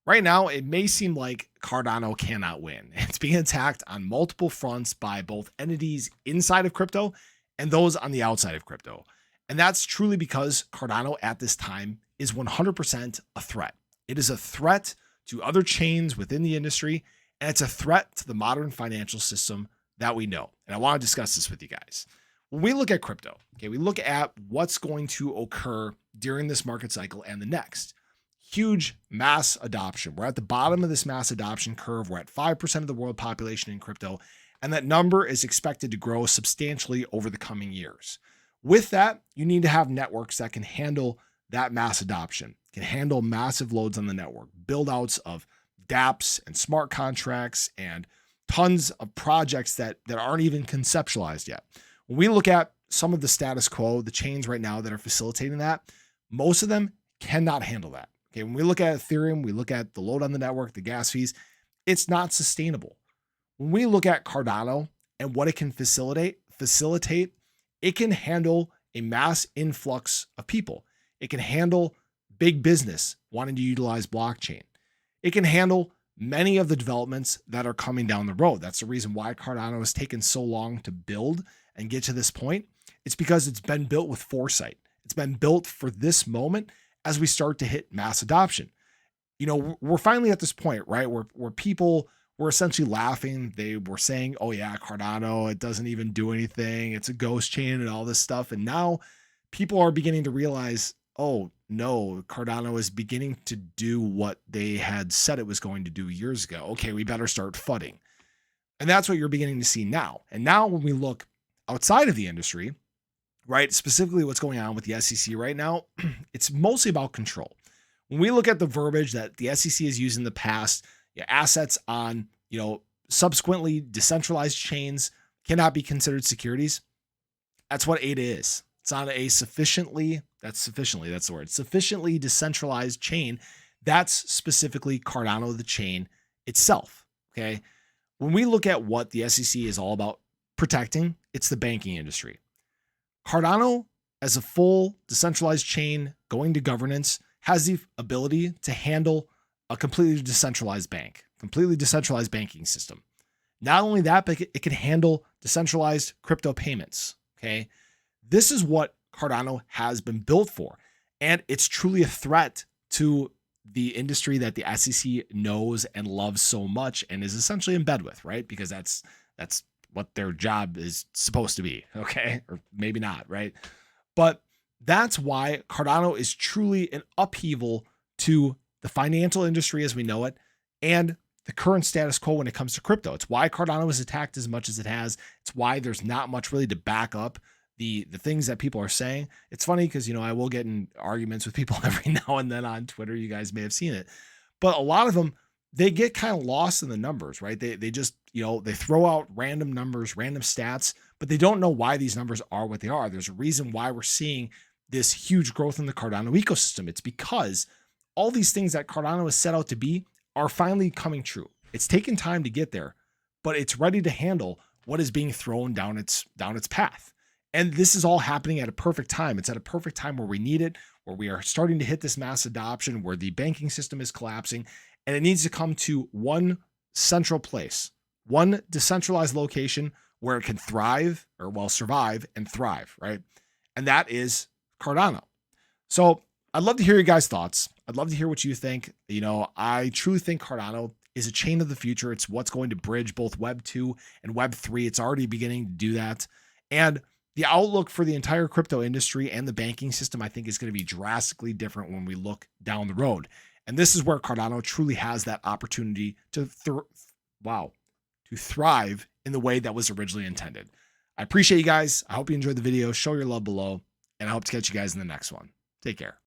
Right now, it may seem like Cardano cannot win. It's being attacked on multiple fronts by both entities inside of crypto and those on the outside of crypto. And that's truly because Cardano at this time is 100% a threat. It is a threat to other chains within the industry, and it's a threat to the modern financial system that we know. And I want to discuss this with you guys. When we look at crypto, okay, we look at what's going to occur during this market cycle and the next. Huge mass adoption. We're at the bottom of this mass adoption curve. We're at 5% of the world population in crypto, and that number is expected to grow substantially over the coming years. With that, you need to have networks that can handle that mass adoption, can handle massive loads on the network, build outs of dApps and smart contracts and tons of projects that aren't even conceptualized yet. When we look at some of the status quo, the chains right now that are facilitating that, most of them cannot handle that. Okay, when we look at Ethereum, we look at the load on the network, the gas fees, it's not sustainable. When we look at Cardano and what it can facilitate, it can handle a mass influx of people. It can handle big business wanting to utilize blockchain. It can handle many of the developments that are coming down the road. That's the reason why Cardano has taken so long to build and get to this point. It's because it's been built with foresight. It's been built for this moment as we start to hit mass adoption. You know, we're finally at this point, right? Where people were essentially laughing. They were saying, oh yeah, Cardano, it doesn't even do anything. It's a ghost chain and all this stuff. And now people are beginning to realize, oh no, Cardano is beginning to do what they had said it was going to do years ago. Okay, we better start fudding. And that's what you're beginning to see now. And now when we look outside of the industry, right, specifically what's going on with the SEC right now, it's mostly about control. When we look at the verbiage that the SEC has used in the past, assets on, subsequently decentralized chains cannot be considered securities. That's what ADA is. It's on a sufficiently decentralized chain. That's specifically Cardano, the chain itself. Okay. When we look at what the SEC is all about protecting, it's the banking industry. Cardano, as a full decentralized chain going to governance, has the ability to handle a completely decentralized banking system. Not only that, but it can handle decentralized crypto payments. Okay. This is what Cardano has been built for. And it's truly a threat to the industry that the SEC knows and loves so much and is essentially in bed with, right? Because that's what their job is supposed to be. Okay. Or maybe not, right? But that's why Cardano is truly an upheaval to the financial industry as we know it and the current status quo when it comes to crypto. It's why Cardano is attacked as much as it has. It's why there's not much really to back up the things that people are saying. It's funny because, I will get in arguments with people every now and then on Twitter. You guys may have seen it, but a lot of them, they get kind of lost in the numbers, right? They just, they throw out random numbers, random stats, but they don't know why these numbers are what they are. There's a reason why we're seeing this huge growth in the Cardano ecosystem. It's because all these things that Cardano is set out to be are finally coming true. It's taken time to get there, but it's ready to handle what is being thrown down its path. And this is all happening at a perfect time. It's at a perfect time where we need it, where we are starting to hit this mass adoption, where the banking system is collapsing, and it needs to come to one central place, one decentralized location where it can survive and thrive, right? And that is Cardano. So I'd love to hear your guys' thoughts. I'd love to hear what you think. I truly think Cardano is a chain of the future. It's what's going to bridge both Web 2 and Web 3. It's already beginning to do that. And the outlook for the entire crypto industry and the banking system, I think, is going to be drastically different when we look down the road. And this is where Cardano truly has that opportunity to thrive in the way that was originally intended. I appreciate you guys. I hope you enjoyed the video. Show your love below, and I hope to catch you guys in the next one. Take care.